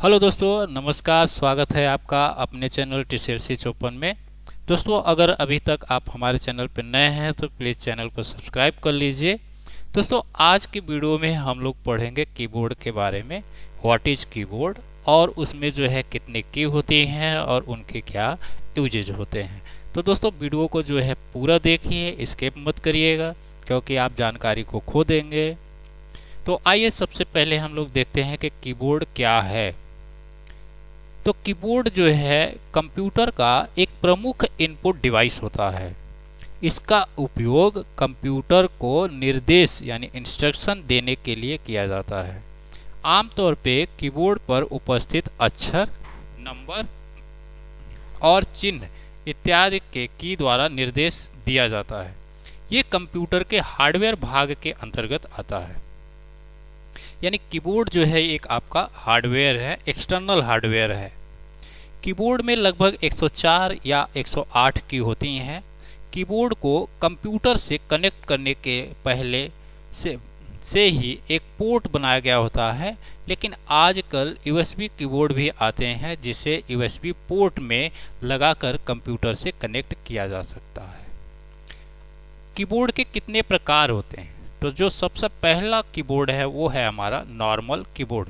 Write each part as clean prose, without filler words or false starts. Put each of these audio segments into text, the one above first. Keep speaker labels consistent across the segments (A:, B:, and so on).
A: Hello दोस्तों, नमस्कार। स्वागत है आपका अपने चैनल TCLC 54 में। दोस्तों, अगर अभी तक आप हमारे चैनल पर नए हैं तो प्लीज़ चैनल को सब्सक्राइब कर लीजिए। दोस्तों, आज की वीडियो में हम लोग पढ़ेंगे कीबोर्ड के बारे में। व्हाट इज़ कीबोर्ड और उसमें जो है कितने की होती हैं और उनके क्या यूजेज होते हैं। तो दोस्तों, वीडियो को जो है पूरा देखिए, स्किप मत करिएगा क्योंकि आप जानकारी को खो देंगे। तो आइए सबसे पहले हम लोग देखते हैं कि कीबोर्ड क्या है। तो कीबोर्ड जो है कंप्यूटर का एक प्रमुख इनपुट डिवाइस होता है। इसका उपयोग कंप्यूटर को निर्देश यानी इंस्ट्रक्शन देने के लिए किया जाता है। आमतौर पे कीबोर्ड पर उपस्थित अक्षर, नंबर और चिन्ह इत्यादि के की द्वारा निर्देश दिया जाता है। ये कंप्यूटर के हार्डवेयर भाग के अंतर्गत आता है। यानी कीबोर्ड जो है एक आपका हार्डवेयर है, एक्सटर्नल हार्डवेयर है। कीबोर्ड में लगभग 104 या 108 की होती हैं। कीबोर्ड को कंप्यूटर से कनेक्ट करने के पहले से ही एक पोर्ट बनाया गया होता है, लेकिन आजकल USB कीबोर्ड भी आते हैं जिसे USB पोर्ट में लगाकर कंप्यूटर से कनेक्ट किया जा सकता है। कीबोर्ड के कितने प्रकार होते हैं? तो जो सबसे पहला कीबोर्ड है वो है हमारा नॉर्मल कीबोर्ड।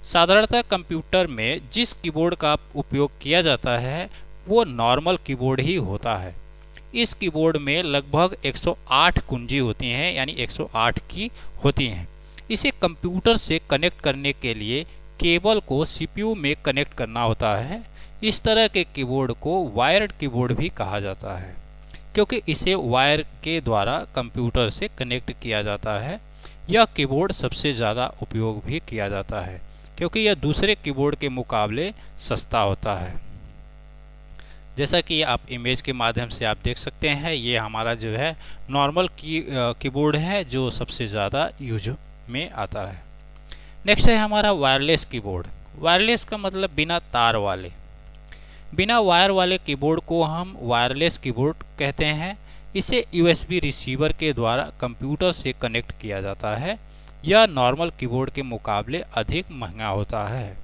A: साधारणतः कंप्यूटर में जिस कीबोर्ड का उपयोग किया जाता है वो नॉर्मल कीबोर्ड ही होता है। इस कीबोर्ड में लगभग 108 कुंजी होती हैं, यानी 108 की होती हैं। इसे कंप्यूटर से कनेक्ट करने के लिए केबल को CPU में कनेक्ट करना होता है। इस तरह के कीबोर्ड को वायर्ड कीबोर्ड भी कहा जाता है, क्योंकि इसे वायर के द्वारा कंप्यूटर से कनेक्ट किया जाता है। यह कीबोर्ड सबसे ज़्यादा उपयोग भी किया जाता है क्योंकि यह दूसरे कीबोर्ड के मुकाबले सस्ता होता है। जैसा कि आप इमेज के माध्यम से आप देख सकते हैं, ये हमारा जो है नॉर्मल कीबोर्ड है जो सबसे ज़्यादा यूज में आता है। नेक्स्ट है हमारा वायरलेस कीबोर्ड। वायरलेस का मतलब बिना तार वाले। बिना वायर वाले कीबोर्ड को हम वायरलेस कीबोर्ड कहते हैं। इसे USB रिसीवर के द्वारा कंप्यूटर से कनेक्ट किया जाता है। यह नॉर्मल कीबोर्ड के मुकाबले अधिक महंगा होता है।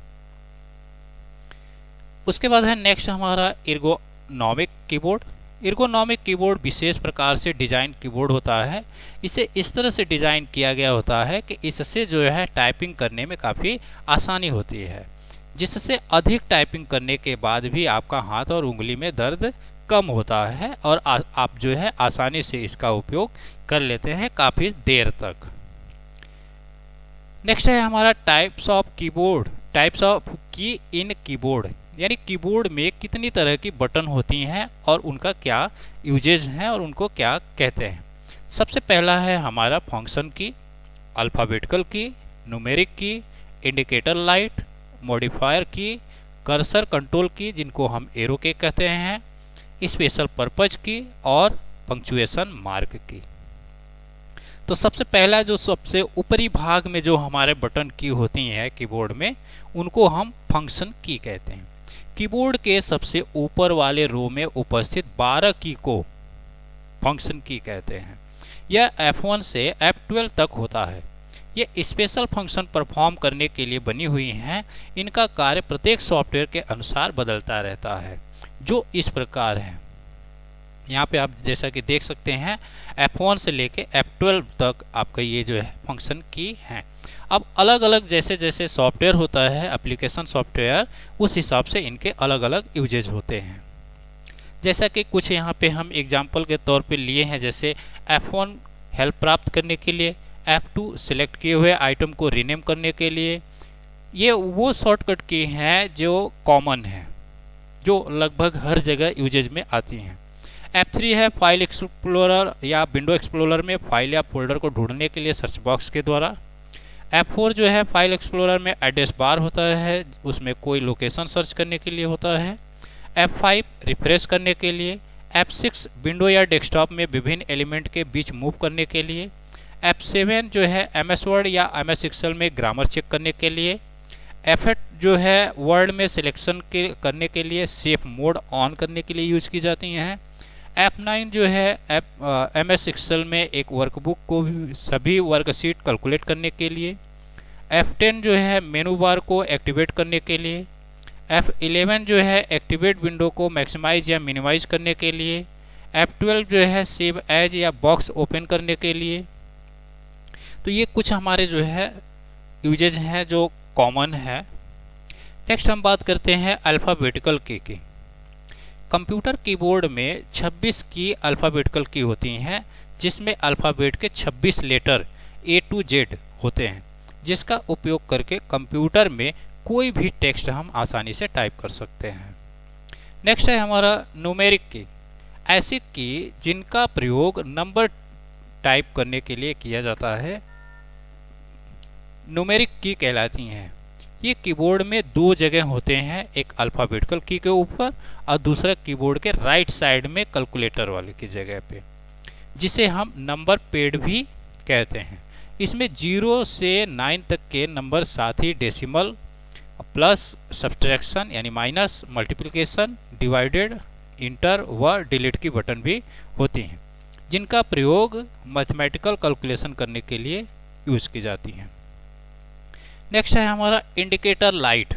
A: उसके बाद है नेक्स्ट हमारा एर्गोनॉमिक कीबोर्ड। एर्गोनॉमिक कीबोर्ड विशेष प्रकार से डिजाइन कीबोर्ड होता है। इसे इस तरह से डिजाइन किया गया होता है कि इससे जो है टाइपिंग करने में काफ़ी आसानी होती है, जिससे अधिक टाइपिंग करने के बाद भी आपका हाथ और उंगली में दर्द कम होता है और आप जो है आसानी से इसका उपयोग कर लेते हैं काफ़ी देर तक। नेक्स्ट है हमारा types of keyboard. Types of की इन कीबोर्ड, यानी कीबोर्ड में कितनी तरह की बटन होती हैं और उनका क्या यूजेज हैं और उनको क्या कहते हैं। सबसे पहला है हमारा फंक्शन की, अल्फ़ाबेटिकल की, न्यूमेरिक की, इंडिकेटर लाइट, मॉडिफायर की, कर्सर कंट्रोल की जिनको हम एरो के कहते हैं, स्पेशल पर्पज की और पंक्चुएशन मार्क की। तो सबसे पहला जो सबसे ऊपरी भाग में जो हमारे बटन की होती हैं कीबोर्ड में, उनको हम फंक्शन की कहते हैं। कीबोर्ड के सबसे ऊपर वाले रो में उपस्थित 12 की को फंक्शन की कहते हैं। यह F1 से F12 तक होता है। ये स्पेशल फंक्शन परफॉर्म करने के लिए बनी हुई हैं। इनका कार्य प्रत्येक सॉफ्टवेयर के अनुसार बदलता रहता है, जो इस प्रकार है। यहाँ पे आप जैसा कि देख सकते हैं F1 से लेके F12 तक आपका ये जो है फंक्शन की हैं। अब अलग अलग जैसे जैसे सॉफ्टवेयर होता है, एप्लीकेशन सॉफ्टवेयर, उस हिसाब से इनके अलग अलग यूजेज होते हैं। जैसा कि कुछ यहाँ पे हम एग्जाम्पल के तौर पे लिए हैं, जैसे F1 हेल्प प्राप्त करने के लिए, F2 सिलेक्ट किए हुए आइटम को रीनेम करने के लिए। ये वो शॉर्टकट की हैं जो कॉमन है, जो लगभग हर जगह यूजेज में आती हैं। F3 है फाइल एक्सप्लोरर या विंडो एक्सप्लोरर में फाइल या फोल्डर को ढूंढने के लिए सर्च बॉक्स के द्वारा। F4 जो है फाइल एक्सप्लोरर में एड्रेस बार होता है, उसमें कोई लोकेशन सर्च करने के लिए होता है। F5 रिफ्रेश करने के लिए। F6 विंडो या डेस्कटॉप में विभिन्न एलिमेंट के बीच मूव करने के लिए। F7 जो है MS वर्ड या MS एक्सेल में ग्रामर चेक करने के लिए। F8 जो है वर्ड में सिलेक्शन करने के लिए सेफ मोड ऑन करने के लिए यूज की जाती हैं। F9 जो है MS एक्सेल में एक वर्कबुक को भी सभी वर्कशीट कैलकुलेट करने के लिए। F10 जो है मेनू बार को एक्टिवेट करने के लिए, F11 जो है एक्टिवेट विंडो को मैक्सिमाइज या मिनिमाइज करने के लिए, F12 जो है सेव एज या बॉक्स ओपन करने के लिए। तो ये कुछ हमारे जो है यूजेज हैं जो कॉमन है। नेक्स्ट हम बात करते हैं अल्फ़ाबेटिकल की। कंप्यूटर कीबोर्ड में 26 की अल्फ़ाबेटिकल की होती हैं, जिसमें अल्फ़ाबेट के 26 लेटर A to Z होते हैं, जिसका उपयोग करके कंप्यूटर में कोई भी टेक्स्ट हम आसानी से टाइप कर सकते हैं। नेक्स्ट है हमारा न्यूमेरिक की। ऐसी की जिनका प्रयोग नंबर टाइप करने के लिए किया जाता है, न्यूमेरिक की कहलाती हैं। ये कीबोर्ड में दो जगह होते हैं, एक अल्फ़ाबेटिकल की के ऊपर और दूसरा कीबोर्ड के राइट साइड में कैलकुलेटर वाले की जगह पे, जिसे हम नंबर पैड भी कहते हैं। इसमें 0 से 9 तक के नंबर, साथ ही डेसिमल, प्लस, सब्सट्रैक्शन यानी माइनस, मल्टीप्लिकेशन, डिवाइडेड, इंटर व डिलीट की बटन भी होती हैं, जिनका प्रयोग मैथमेटिकल कैलकुलेशन करने के लिए यूज की जाती हैं। नेक्स्ट है हमारा इंडिकेटर लाइट।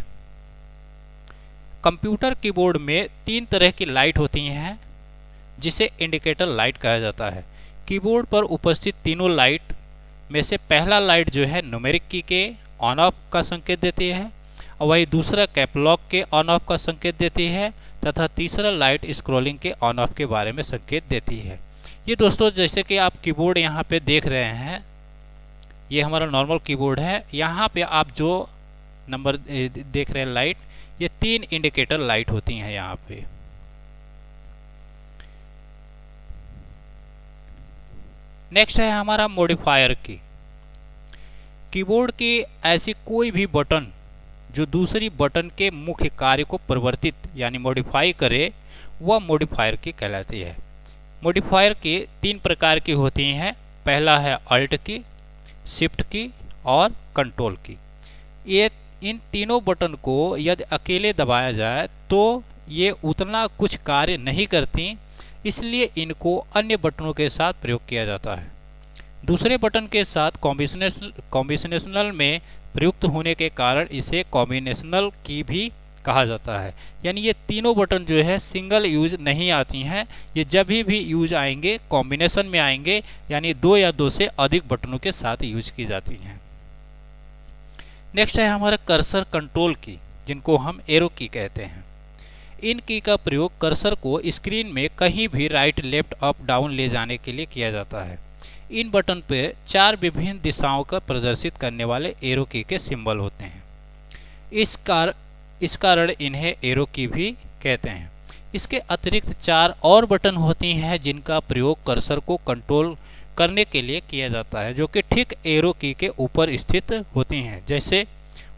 A: कंप्यूटर कीबोर्ड में 3 तरह की लाइट होती हैं, जिसे इंडिकेटर लाइट कहा जाता है। कीबोर्ड पर उपस्थित तीनों लाइट में से पहला लाइट जो है न्यूमेरिक की के ऑन ऑफ का संकेत देती है, और वही दूसरा कैपलॉक के ऑन ऑफ का संकेत देती है, तथा तीसरा लाइट स्क्रॉलिंग के ऑन ऑफ के बारे में संकेत देती है। ये दोस्तों जैसे कि आप कीबोर्ड यहाँ पे देख रहे हैं, ये हमारा नॉर्मल कीबोर्ड है। यहाँ पे आप जो नंबर देख रहे हैं लाइट, ये 3 इंडिकेटर लाइट होती हैं यहाँ पे। नेक्स्ट है हमारा मॉडिफायर की। कीबोर्ड की ऐसी कोई भी बटन जो दूसरी बटन के मुख्य कार्य को परिवर्तित यानी मॉडिफाई करे, वह मॉडिफायर की कहलाती है। मॉडिफायर की 3 प्रकार की होती हैं। पहला है अल्ट की, शिफ्ट की और कंट्रोल की। ये इन तीनों बटन को यदि अकेले दबाया जाए तो ये उतना कुछ कार्य नहीं करती, इसलिए इनको अन्य बटनों के साथ प्रयोग किया जाता है। दूसरे बटन के साथ कॉम्बिनेशनल में प्रयुक्त होने के कारण इसे कॉम्बिनेशनल की भी कहा जाता है। यानी ये तीनों बटन जो है सिंगल यूज नहीं आती हैं, ये जब भी यूज आएंगे कॉम्बिनेशन में आएंगे, यानी 2 या 2 से अधिक बटनों के साथ यूज की जाती हैं। नेक्स्ट है हमारा कर्सर कंट्रोल की, जिनको हम एरो की कहते हैं। इन की का प्रयोग कर्सर को स्क्रीन में कहीं भी राइट, लेफ्ट, अप, डाउन ले जाने के लिए किया जाता है। इन बटन पर 4 विभिन्न दिशाओं का प्रदर्शित करने वाले एरो की के सिंबल होते हैं। इस कारण इन्हें एरो की भी कहते हैं। इसके अतिरिक्त 4 और बटन होती हैं, जिनका प्रयोग कर्सर को कंट्रोल करने के लिए किया जाता है, जो कि ठीक एरो की के ऊपर स्थित होती हैं, जैसे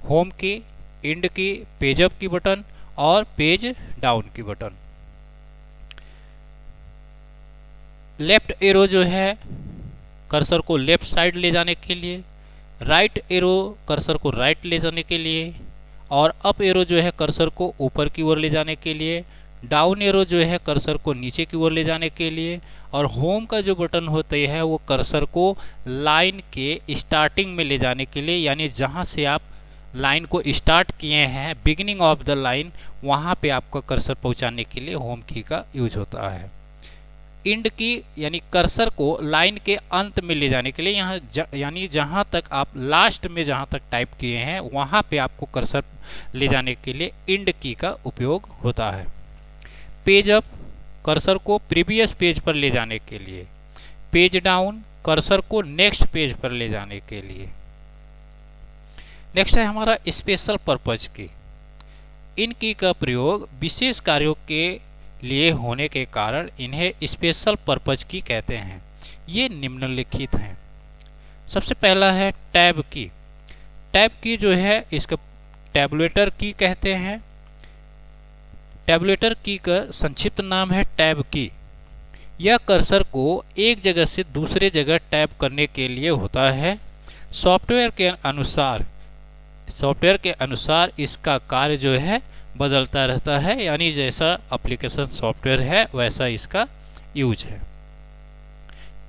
A: होम की, इंड की, पेज अप की बटन और पेज डाउन की बटन। लेफ्ट एरो जो है कर्सर को लेफ्ट साइड ले जाने के लिए, राइट एरो कर्सर को राइट ले जाने के लिए, और अप एरो जो है कर्सर को ऊपर की ओर ले जाने के लिए, डाउन एरो जो है कर्सर को नीचे की ओर ले जाने के लिए, और होम का जो बटन होता है वो कर्सर को लाइन के स्टार्टिंग में ले जाने के लिए, यानी जहाँ से आप लाइन को स्टार्ट किए हैं, बिगिनिंग ऑफ द लाइन, वहाँ पे आपका कर्सर पहुँचाने के लिए होम की का यूज होता है। इंड की यानी कर्सर को लाइन के अंत में ले जाने के लिए, यहाँ यानी जहाँ तक आप लास्ट में जहाँ तक टाइप किए हैं वहाँ पे आपको कर्सर ले जाने के लिए इंड की का उपयोग होता है। पेज अप कर्सर को प्रीवियस पेज पर ले जाने के लिए, पेज डाउन कर्सर को नेक्स्ट पेज पर ले जाने के लिए। नेक्स्ट है हमारा स्पेशल पर्पज की। इन की का प्रयोग विशेष कार्यों के लिए होने के कारण इन्हें स्पेशल पर्पज की कहते हैं। ये निम्नलिखित हैं। सबसे पहला है टैब की। टैब की जो है इसका टैबुलेटर की कहते हैं। टैबुलेटर की का संक्षिप्त नाम है टैब की। यह कर्सर को एक जगह से दूसरे जगह टैब करने के लिए होता है। सॉफ्टवेयर के अनुसार इसका कार्य जो है बदलता रहता है, यानी जैसा एप्लीकेशन सॉफ्टवेयर है वैसा इसका यूज है।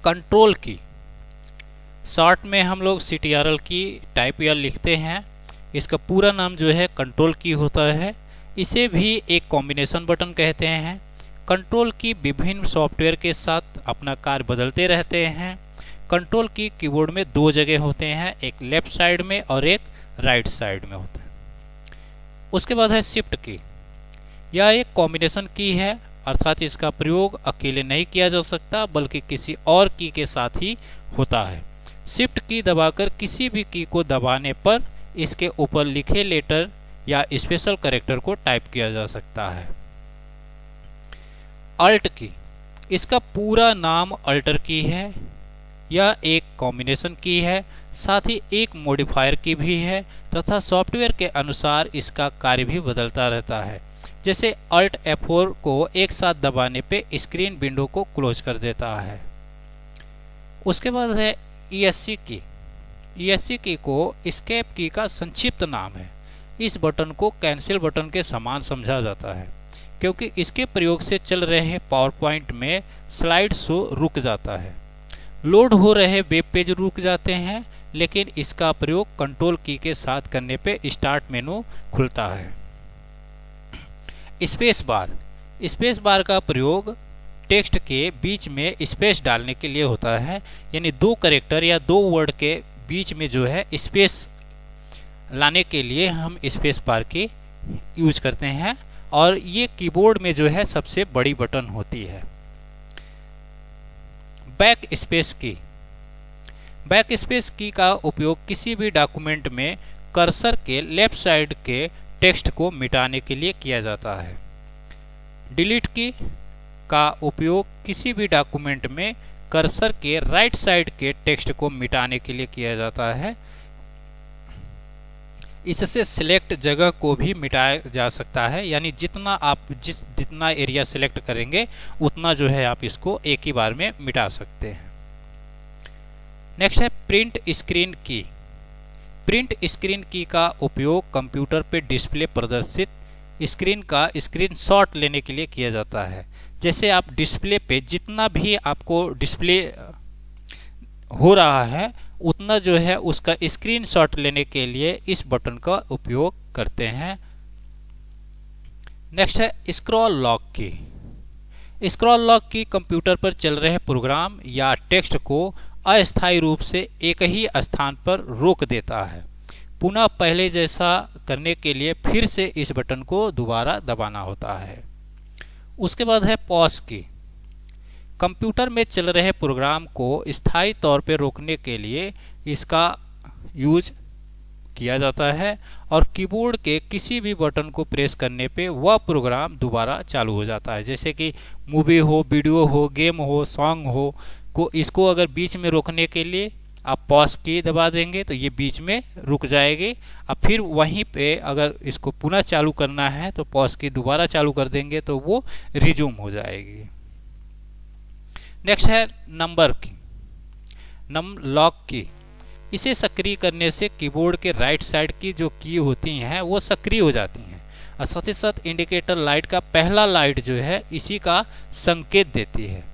A: कंट्रोल की शॉर्ट में हम लोग CTRL की टाइप या लिखते हैं। इसका पूरा नाम जो है कंट्रोल की होता है। इसे भी एक कॉम्बिनेशन बटन कहते हैं। कंट्रोल की विभिन्न सॉफ्टवेयर के साथ अपना कार्य बदलते रहते हैं। कंट्रोल की कीबोर्ड में दो जगह होते हैं, एक लेफ्ट साइड में और एक राइट साइड में होता है। उसके बाद है शिफ्ट की। यह एक कॉम्बिनेशन की है, अर्थात इसका प्रयोग अकेले नहीं किया जा सकता बल्कि किसी और की के साथ ही होता है। शिफ्ट की दबाकर किसी भी की को दबाने पर इसके ऊपर लिखे लेटर या स्पेशल कैरेक्टर को टाइप किया जा सकता है। अल्ट की, इसका पूरा नाम अल्टर की है। यह एक कॉम्बिनेशन की है, साथ ही एक मॉडिफायर की भी है तथा सॉफ्टवेयर के अनुसार इसका कार्य भी बदलता रहता है। जैसे Alt F4 को एक साथ दबाने पे स्क्रीन विंडो को क्लोज कर देता है। उसके बाद है ESC की। ESC की को एस्केप की का संक्षिप्त नाम है। इस बटन को कैंसिल बटन के समान समझा जाता है क्योंकि इसके प्रयोग से चल रहे पावर पॉइंट में स्लाइड शो रुक जाता है। लोड हो रहे वेब पेज रुक जाते हैं, लेकिन इसका प्रयोग कंट्रोल की के साथ करने पे स्टार्ट मेनू खुलता है। Space bar. स्पेस बार का प्रयोग टेक्स्ट के बीच में स्पेस डालने के लिए होता है, यानी दो कैरेक्टर या दो वर्ड के बीच में जो है स्पेस लाने के लिए हम स्पेस बार की यूज करते हैं और ये कीबोर्ड में जो है सबसे बड़ी बटन होती है। बैक स्पेस की। बैक स्पेस की का उपयोग किसी भी डॉक्यूमेंट में कर्सर के लेफ्ट साइड के टेक्स्ट को मिटाने के लिए किया जाता है। डिलीट की का उपयोग किसी भी डॉक्यूमेंट में कर्सर के राइट साइड के टेक्स्ट को मिटाने के लिए किया जाता है। इससे सिलेक्ट जगह को भी मिटाया जा सकता है, यानी जितना एरिया सिलेक्ट करेंगे उतना जो है आप इसको एक ही बार में मिटा सकते हैं। नेक्स्ट है प्रिंट स्क्रीन की। प्रिंट स्क्रीन की का उपयोग कंप्यूटर पे डिस्प्ले प्रदर्शित स्क्रीन का स्क्रीनशॉट लेने के लिए किया जाता है। जैसे आप डिस्प्ले पे जितना भी आपको डिस्प्ले हो रहा है उतना जो है उसका स्क्रीनशॉट लेने के लिए इस बटन का उपयोग करते हैं। नेक्स्ट है स्क्रॉल लॉक की। स्क्रॉल लॉक की कंप्यूटर पर चल रहे प्रोग्राम या टेक्स्ट को अस्थायी रूप से एक ही स्थान पर रोक देता है। पुनः पहले जैसा करने के लिए फिर से इस बटन को दोबारा दबाना होता है। उसके बाद है पॉज की। कंप्यूटर में चल रहे प्रोग्राम को स्थायी तौर पर रोकने के लिए इसका यूज किया जाता है और कीबोर्ड के किसी भी बटन को प्रेस करने पे वह प्रोग्राम दोबारा चालू हो जाता है। जैसे कि मूवी हो, वीडियो हो, गेम हो, सॉन्ग हो, इसको अगर बीच में रोकने के लिए आप पॉज की दबा देंगे तो ये बीच में रुक जाएगी। अब फिर वहीं पे अगर इसको पुनः चालू करना है तो पॉज की दोबारा चालू कर देंगे तो वो रिज्यूम हो जाएगी। नेक्स्ट है नंबर की। लॉक की। इसे सक्रिय करने से कीबोर्ड के राइट साइड की जो की होती हैं वो सक्रिय हो जाती हैं और साथ ही साथ इंडिकेटर लाइट का पहला लाइट जो है इसी का संकेत देती है।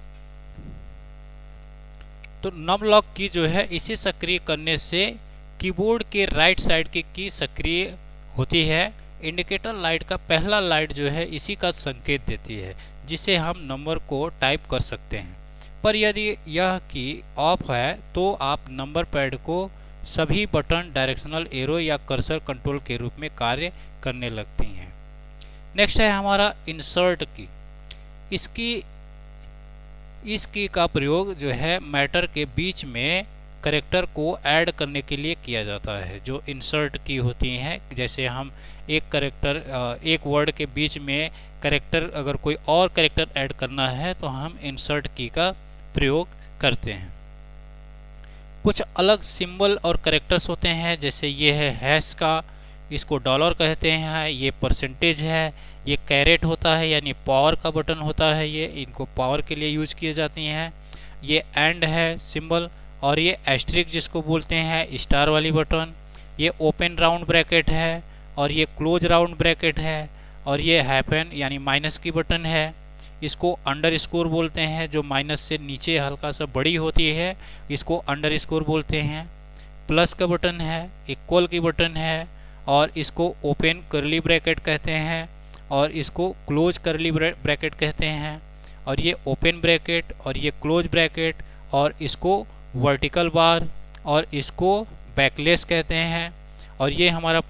A: तो नम लॉक की जो है इसे सक्रिय करने से कीबोर्ड के राइट साइड की सक्रिय होती है। इंडिकेटर लाइट का पहला लाइट जो है इसी का संकेत देती है, जिसे हम नंबर को टाइप कर सकते हैं। पर यदि यह की ऑफ है तो आप नंबर पैड को सभी बटन डायरेक्शनल एरो या कर्सर कंट्रोल के रूप में कार्य करने लगती हैं। नेक्स्ट है हमारा इंसर्ट की। इस की का प्रयोग जो है मैटर के बीच में कैरेक्टर को ऐड करने के लिए किया जाता है। जो इंसर्ट की होती हैं, जैसे हम एक वर्ड के बीच में कैरेक्टर अगर कोई और कैरेक्टर ऐड करना है तो हम इंसर्ट की का प्रयोग करते हैं। कुछ अलग सिंबल और कैरेक्टर्स होते हैं, जैसे ये है हैश का, इसको डॉलर कहते हैं, ये परसेंटेज है, ये कैरेट होता है यानी पावर का बटन होता है, ये इनको पावर के लिए यूज किए जाती हैं। ये एंड है सिंबल और ये एस्ट्रिक जिसको बोलते हैं स्टार वाली बटन। ये ओपन राउंड ब्रैकेट है और ये क्लोज राउंड ब्रैकेट है और ये हैपन यानी माइनस की बटन है। इसको अंडर स्कोर बोलते हैं। जो माइनस से नीचे हल्का सा बड़ी होती है इसको अंडर स्कोर बोलते हैं। प्लस का बटन है, इक्वल की बटन है, और इसको ओपन करली ब्रैकेट कहते हैं, और इसको क्लोज करली ब्रैकेट कहते हैं, और ये ओपन ब्रैकेट और ये क्लोज ब्रैकेट, और इसको वर्टिकल बार और इसको बैकलेस कहते हैं, और ये हमारा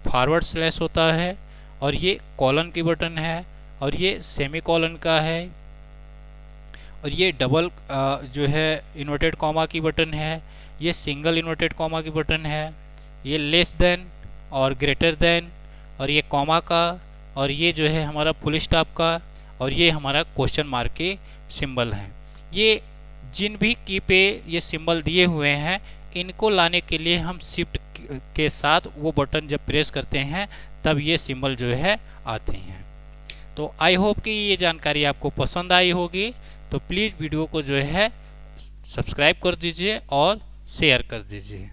A: फॉरवर्ड स्लैश होता है, और ये कॉलन की बटन है, और ये सेमी कॉलन का है, और ये डबल जो है इन्वर्टेड कॉमा की बटन है, ये सिंगल इन्वर्टेड कॉमा की बटन है, ये लेस देन और ग्रेटर देन, और ये कॉमा का, और ये जो है हमारा फुल स्टॉप का, और ये हमारा क्वेश्चन मार्क के सिंबल हैं। ये जिन भी की पे ये सिंबल दिए हुए हैं इनको लाने के लिए हम शिफ्ट के साथ वो बटन जब प्रेस करते हैं तब ये सिंबल जो है आते हैं। तो आई होप कि ये जानकारी आपको पसंद आई होगी। तो प्लीज़ वीडियो को जो है सब्सक्राइब कर दीजिए और शेयर कर दीजिए।